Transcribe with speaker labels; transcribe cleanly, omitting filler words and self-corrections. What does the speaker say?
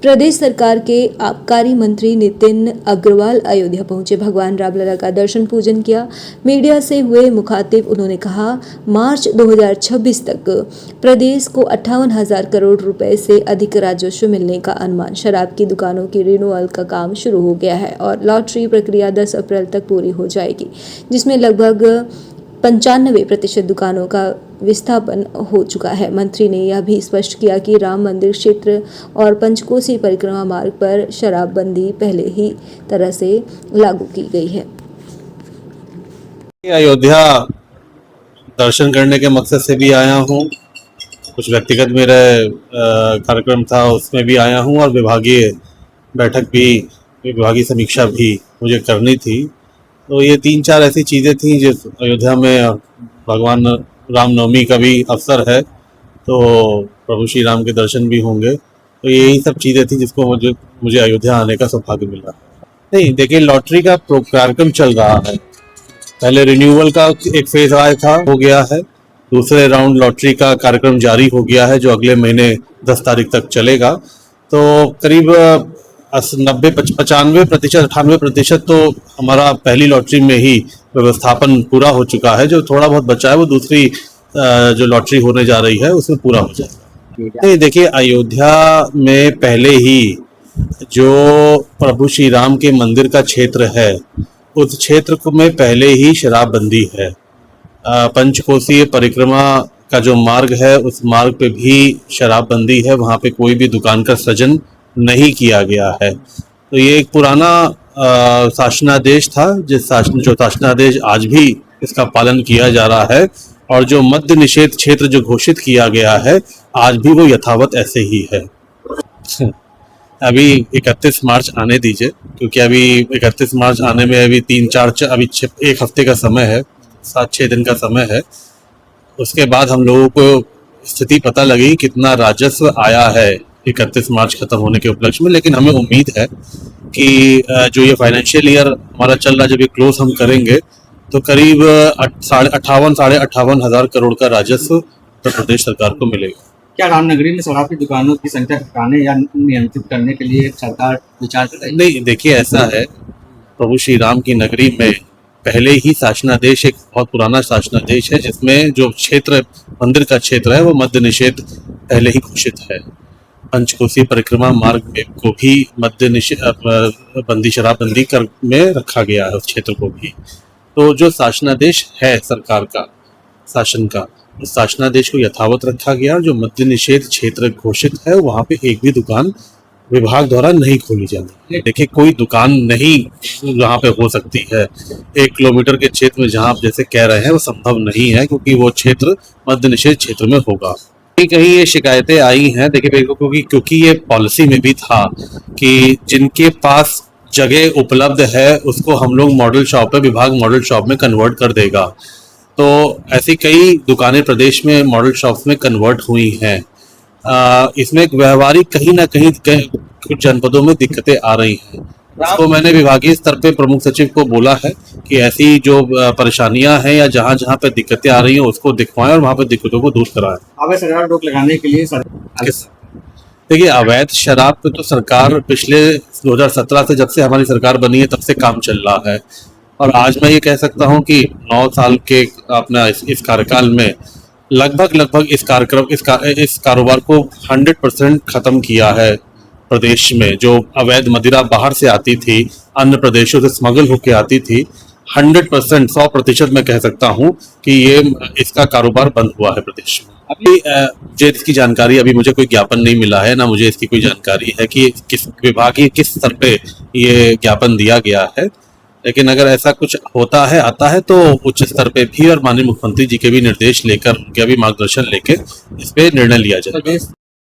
Speaker 1: प्रदेश सरकार के आबकारी मंत्री नितिन अग्रवाल अयोध्या पहुंचे, भगवान रामलला का दर्शन पूजन किया। मीडिया से हुए मुखातिब उन्होंने कहा, मार्च 2026 तक प्रदेश को 58,000 करोड़ रुपए से अधिक राजस्व मिलने का अनुमान। शराब की दुकानों की रिन्यूअल का काम शुरू हो गया है और लॉटरी प्रक्रिया 10 अप्रैल तक पूरी हो जाएगी, जिसमें लगभग 95% दुकानों का विस्थापन हो चुका है। मंत्री ने यह भी स्पष्ट किया कि राम मंदिर क्षेत्र और पंचकोसी परिक्रमा मार्ग पर शराबबंदी पहले ही तरह से लागू की गई है।
Speaker 2: अयोध्या दर्शन करने के मकसद से भी आया हूँ, कुछ व्यक्तिगत मेरा कार्यक्रम था उसमें भी आया हूँ और विभागीय बैठक भी, विभागीय समीक्षा भी मुझे करनी थी। तो ये 3-4 ऐसी चीज़ें थी जो अयोध्या में भगवान रामनवमी का भी अवसर है, तो प्रभु श्री राम के दर्शन भी होंगे। तो यही सब चीज़ें थी जिसको मुझे अयोध्या आने का सौभाग्य मिला। नहीं, देखिए, लॉटरी का कार्यक्रम चल रहा है। पहले रिन्यूअल का एक फेज आया था, हो गया है। दूसरे राउंड लॉटरी का कार्यक्रम जारी हो गया है जो अगले महीने 10 तारीख तक चलेगा। तो करीब 95%, 98% तो हमारा पहली लॉटरी में ही व्यवस्थापन पूरा हो चुका है। जो थोड़ा बहुत बचा है वो दूसरी जो लॉटरी होने जा रही है उसमें पूरा हो जाएगा। नहीं, देखिए, अयोध्या में पहले ही जो प्रभु श्री राम के मंदिर का क्षेत्र है उस क्षेत्र में पहले ही शराबबंदी है। पंचकोसीय परिक्रमा का जो मार्ग है उस मार्ग पे भी शराबबंदी है, वहाँ पे कोई भी दुकान का सृजन नहीं किया गया है। तो ये एक पुराना शासनादेश था, जो शासनादेश आज भी इसका पालन किया जा रहा है और जो मद्य निषेध क्षेत्र जो घोषित किया गया है आज भी वो यथावत ऐसे ही है। अभी 31 मार्च आने दीजिए, क्योंकि अभी 31 मार्च आने में अभी 1 हफ्ते का समय है, 7-6 दिन का समय है। उसके बाद हम लोगों को स्थिति पता लगी कितना राजस्व आया है 31 मार्च खत्म होने के उपलक्ष्य में। लेकिन हमें उम्मीद है कि जो ये फाइनेंशियल ईयर हमारा चल रहा है, जब ये क्लोज हम करेंगे तो करीब 58,000 करोड़ का राजस्व उत्तर प्रदेश सरकार को मिलेगा।
Speaker 3: क्या रामनगरी में शराब की दुकानों की संख्या घटाने या नियंत्रित करने के लिए सरकार विचार कर रही है?
Speaker 2: नहीं, देखिए, ऐसा है, प्रभु श्री राम की नगरी में पहले ही शासनादेश, एक बहुत पुराना शासनादेश है जिसमें जो क्षेत्र मंदिर का क्षेत्र है वो मद्य निषेध पहले ही घोषित है। पंचकोसी परिक्रमा मार्ग में को भी मद्य निषेध शराबबंदी में रखा गया है, उस क्षेत्र को भी। तो जो शासनादेश है सरकार का, शासन का, उस शासनादेश को यथावत रखा गया और जो मद्य निषेध क्षेत्र घोषित है वहाँ पे एक भी दुकान विभाग द्वारा नहीं खोली जाती। देखिए, कोई दुकान नहीं वहाँ पे हो सकती है 1 किलोमीटर के क्षेत्र में, जहाँ आप जैसे कह रहे हैं वो संभव नहीं है, क्योंकि वो क्षेत्र मद्य निषेध क्षेत्र में होगा। कहीं ये शिकायतें आई हैं, देखिए, क्योंकि ये पॉलिसी में भी था कि जिनके पास जगह उपलब्ध है उसको हम लोग मॉडल शॉप में, विभाग मॉडल शॉप में कन्वर्ट कर देगा। तो ऐसी कई दुकानें प्रदेश में मॉडल शॉप्स में कन्वर्ट हुई हैं। इसमें व्यवहारिक कहीं ना कहीं कुछ जनपदों में दिक्कतें आ रही हैं। इसको मैंने विभागीय स्तर पे प्रमुख सचिव को बोला है कि ऐसी जो परेशानियां हैं या जहां जहां पे दिक्कतें आ रही हैं उसको दिखवाएं और वहां पे दिक्कतों को दूर कराएं।
Speaker 3: अवैध शराब रोक लगाने के लिए
Speaker 2: देखिए, अवैध शराब पे तो सरकार पिछले 2017 से, जब से हमारी सरकार बनी है, तब से काम चल रहा है। और आज मैं ये कह सकता हूँ कि 9 साल के अपना इस कार्यकाल में लगभग इस कारोबार को 100% खत्म किया है। प्रदेश में जो अवैध मदिरा बाहर से आती थी, अन्य प्रदेशों से स्मगल होके आती थी, 100%, 100% मैं कह सकता हूँ कि ये इसका कारोबार बंद हुआ है प्रदेश में। अभी मुझे इसकी जानकारी, अभी मुझे कोई ज्ञापन नहीं मिला है, ना मुझे इसकी कोई जानकारी है कि किस विभागीय किस स्तर पे ये ज्ञापन दिया गया है। लेकिन अगर ऐसा कुछ होता है, आता है, तो उच्च स्तर पे भी और माननीय मुख्यमंत्री जी के भी निर्देश लेकर, उनके भी मार्गदर्शन लेकर इस पे निर्णय लिया जाए।